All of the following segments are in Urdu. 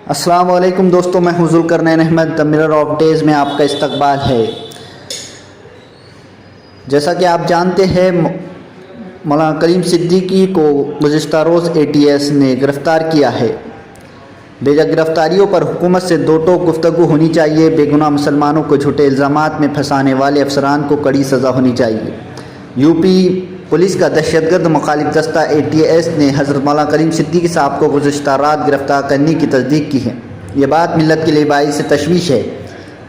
السلام علیکم دوستوں، میں ہوں Zulqarnain Ahmed, the mirror of days میں آپ کا استقبال ہے۔ جیسا کہ آپ جانتے ہیں، مولانا کلیم صدیقی کو گزشتہ روز ATS نے گرفتار کیا ہے۔ بیجا گرفتاریوں پر حکومت سے دو ٹوک گفتگو ہونی چاہیے۔ بے گناہ مسلمانوں کو جھوٹے الزامات میں پھنسانے والے افسران کو کڑی سزا ہونی چاہیے۔ UP پولیس کا دہشت گرد مخالف دستہ ATS نے حضرت مولانا کلیم صدیقی صاحب کو گزشتہ رات گرفتار کرنے کی تصدیق کی ہے۔ یہ بات ملت کے لیے باعث تشویش ہے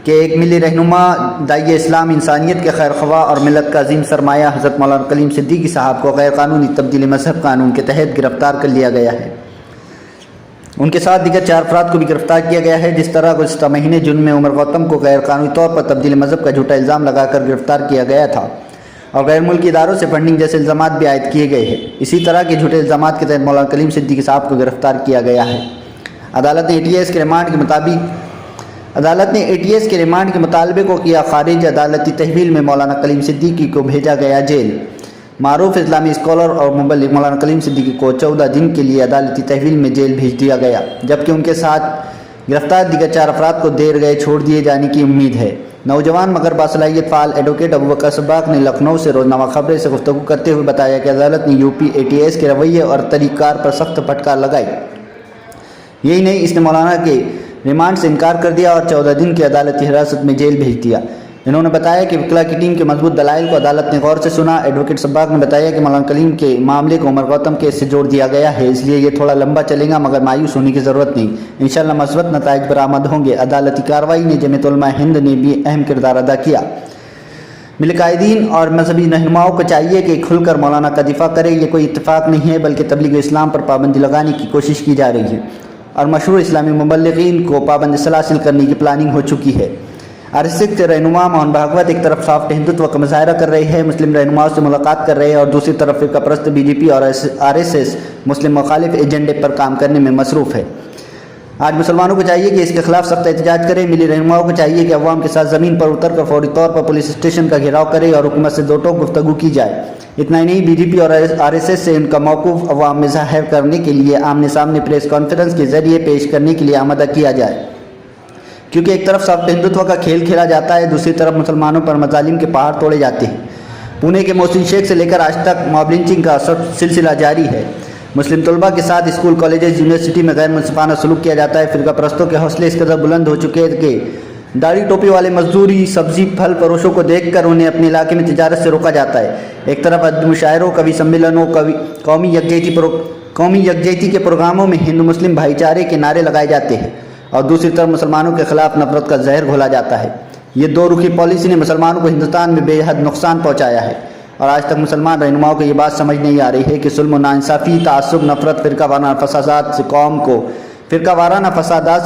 کہ ایک ملی رہنما، داعیہ اسلام، انسانیت کے خیر خواہ اور ملت کا عظیم سرمایہ حضرت مولانا کلیم صدیقی صاحب کو غیر قانونی تبدیلی مذہب قانون کے تحت گرفتار کر لیا گیا ہے۔ ان کے ساتھ دیگر 4 افراد کو بھی گرفتار کیا گیا ہے۔ جس طرح گزشتہ مہینے جون میں عمر گوتم کو غیر قانونی طور پر تبدیلی مذہب کا جھوٹا الزام لگا کر گرفتار کیا گیا تھا اور غیر ملکی اداروں سے فنڈنگ جیسے الزامات بھی عائد کیے گئے ہیں، اسی طرح کے جھوٹے الزامات کے تحت مولانا کلیم صدیقی صاحب کو گرفتار کیا گیا ہے۔ عدالت نے ATS کے ریمانڈ کے مطالبے کو کیا خارج۔ عدالتی تحویل میں مولانا کلیم صدیقی کو بھیجا گیا جیل۔ معروف اسلامی اسکالر اور مبلغ مولانا کلیم صدیقی کو 14 دن کے لیے عدالتی تحویل میں جیل بھیج دیا گیا، جبکہ ان کے ساتھ گرفتار دیگر 4 افراد کو دیر گئے چھوڑ دیے جانے کی امید ہے۔ نوجوان مگر باصلاحیت فعال ایڈوکیٹ ابوبکر صباغ نے لکھنؤ سے روزنامہ خبریں سے گفتگو کرتے ہوئے بتایا کہ عدالت نے UP ATS کے رویے اور طریقہ کار پر سخت پھٹکار لگائی۔ یہی نہیں، اس نے مولانا کے ریمانڈ سے انکار کر دیا اور 14 دن کی عدالتی حراست میں جیل بھیج دیا۔ انہوں نے بتایا کہ وکلا کی ٹیم کے مضبوط دلائل کو عدالت نے غور سے سنا۔ ایڈوکیٹ صباغ نے بتایا کہ مولانا کلیم کے معاملے کو عمر گوتم کیس سے جوڑ دیا گیا ہے، اس لیے یہ تھوڑا لمبا چلے گا، مگر مایوس ہونے کی ضرورت نہیں، انشاءاللہ مثبت نتائج برآمد ہوں گے۔ عدالتی کارروائی نے جمعیت علماء ہند نے بھی اہم کردار ادا کیا۔ ملک قائدین اور مذہبی رہنماؤں کو چاہیے کہ کھل کر مولانا کا دفاع کرے۔ یہ کوئی اتفاق نہیں ہے بلکہ تبلیغ اسلام پر پابندی لگانے کی کوشش کی جا رہی ہے اور مشہور اسلامی مبلغین کو پابند سلاسل کرنے کی پلاننگ ہو چکی ہے۔ RSS کے رہنما موہن بھاگوت ایک طرف سافٹ ہندوتو کا مظاہرہ کر رہے ہیں، مسلم رہنماؤں سے ملاقات کر رہے ہیں، اور دوسری طرف فرقہ پرست BJP اور RSS مسلم مخالف ایجنڈے پر کام کرنے میں مصروف ہے۔ آج مسلمانوں کو چاہیے کہ اس کے خلاف سخت احتجاج کرے۔ ملی رہنماؤں کو چاہیے کہ عوام کے ساتھ زمین پر اتر کر فوری طور پر پولیس اسٹیشن کا گھیراؤ کرے اور حکومت سے دو ٹوک گفتگو کی جائے۔ اتنا ہی نہیں، BJP اور RSS سے ان کا موقف عوام میں ظاہر کرنے کے لیے آمنے سامنے پریس کانفرنس کے ذریعے پیش کرنے کے لیے آمادہ کیا جائے، کیونکہ ایک طرف سافٹ ہندوتو کا کھیل کھیلا جاتا ہے، دوسری طرف مسلمانوں پر مظالم کے پہاڑ توڑے جاتے ہیں۔ پونے کے محسن شیخ سے لے کر آج تک ماب لنچنگ کا سلسلہ جاری ہے۔ مسلم طلباء کے ساتھ اسکول، کالجز، یونیورسٹی میں غیر منصفانہ سلوک کیا جاتا ہے۔ فرقہ پرستوں کے حوصلے اس قدر بلند ہو چکے ہیں کہ داڑھی ٹوپی والے مزدوری، سبزی پھل فروشوں کو دیکھ کر انہیں اپنے علاقے میں تجارت سے روکا جاتا ہے۔ ایک طرف ادبی مشاعروں، کوی سمیلنوں، قومی یکجہتی کے پروگراموں میں ہندو مسلم بھائی چارے کے نعرے لگائے جاتے ہیں، اور دوسری طرف مسلمانوں کے خلاف نفرت کا زہر گھولا جاتا ہے۔ یہ دو رخی پالیسی نے مسلمانوں کو ہندوستان میں بے حد نقصان پہنچایا ہے، اور آج تک مسلمان رہنماؤں کو یہ بات سمجھ نہیں آ رہی ہے کہ ظلم و ناانصافی، تعصب، نفرت، فرقہ وارانہ فسادات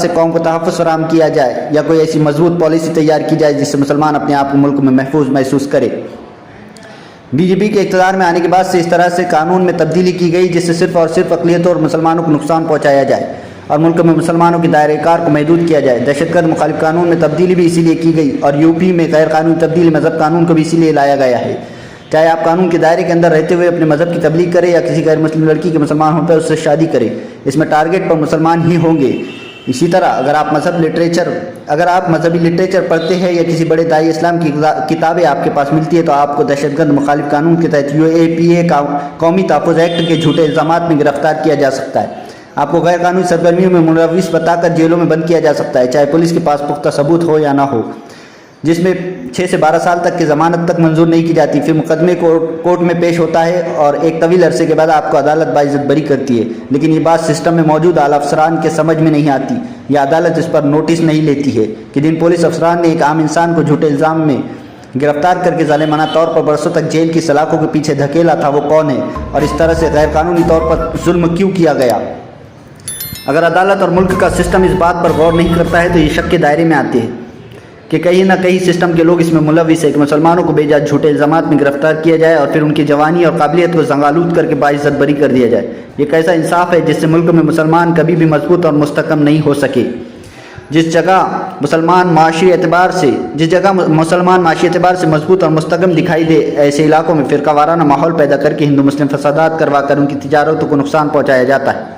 سے قوم کو تحفظ فراہم کیا جائے، یا کوئی ایسی مضبوط پالیسی تیار کی جائے جس سے مسلمان اپنے آپ کو ملک میں محفوظ محسوس کرے۔ BJP کے اقتدار میں آنے کے بعد سے اس طرح سے قانون میں تبدیلی کی گئی جس سے صرف اور صرف اقلیتوں اور مسلمانوں کو نقصان پہنچایا جائے اور ملک میں مسلمانوں کے دائرۂ کار کو محدود کیا جائے۔ دہشت گرد مخالف قانون میں تبدیلی بھی اسی لیے کی گئی، اور UP میں غیر قانونی تبدیلی مذہب قانون کو بھی اسی لیے لایا گیا ہے۔ چاہے آپ قانون کے دائرے کے اندر رہتے ہوئے اپنے مذہب کی تبلیغ کریں یا کسی غیر مسلم لڑکی کے مسلمان ہونے پر اس سے شادی کریں، اس میں ٹارگٹ پر مسلمان ہی ہوں گے۔ اسی طرح اگر آپ مذہبی لٹریچر پڑھتے ہیں یا کسی بڑے داعی اسلام کی کتابیں آپ کے پاس ملتی ہے تو آپ کو دہشت گرد مخالف قانون کے تحت UAPA قومی تحفظ ایکٹ کے جھوٹے الزامات میں گرفتار کیا جا سکتا ہے۔ آپ کو غیر قانونی سرگرمیوں میں ملوث بتا کر جیلوں میں بند کیا جا سکتا ہے، چاہے پولیس کے پاس پختہ ثبوت ہو یا نہ ہو، جس میں 6 سے 12 سال تک کی ضمانت تک منظور نہیں کی جاتی۔ پھر مقدمے کورٹ میں پیش ہوتا ہے اور ایک طویل عرصے کے بعد آپ کو عدالت باعزت بری کرتی ہے، لیکن یہ بات سسٹم میں موجود اعلیٰ افسران کے سمجھ میں نہیں آتی، یا عدالت اس پر نوٹس نہیں لیتی ہے کہ جن پولیس افسران نے ایک عام انسان کو جھوٹے الزام میں گرفتار کر کے ظالمانہ طور پر برسوں تک جیل کی سلاخوں کے پیچھے دھکیلا تھا، وہ کون ہے اور اس طرح سے غیر قانونی طور پر ظلم کیوں کیا گیا۔ اگر عدالت اور ملک کا سسٹم اس بات پر غور نہیں کرتا ہے تو یہ شک کے دائرے میں آتے ہیں کہ کہیں نہ کہیں سسٹم کے لوگ اس میں ملوث ہیں کہ مسلمانوں کو بے جا جھوٹے الزامات میں گرفتار کیا جائے اور پھر ان کی جوانی اور قابلیت کو زنگآلود کر کے باعزت بری کر دیا جائے۔ یہ کیسا انصاف ہے جس سے ملک میں مسلمان کبھی بھی مضبوط اور مستحکم نہیں ہو سکے۔ جس جگہ مسلمان معاشی اعتبار سے مضبوط اور مستحکم دکھائی دے، ایسے علاقوں میں فرقہ وارانہ ماحول پیدا کر کے ہندو مسلم فسادات کروا کر ان کی تجارتوں کو نقصان پہنچایا جاتا ہے۔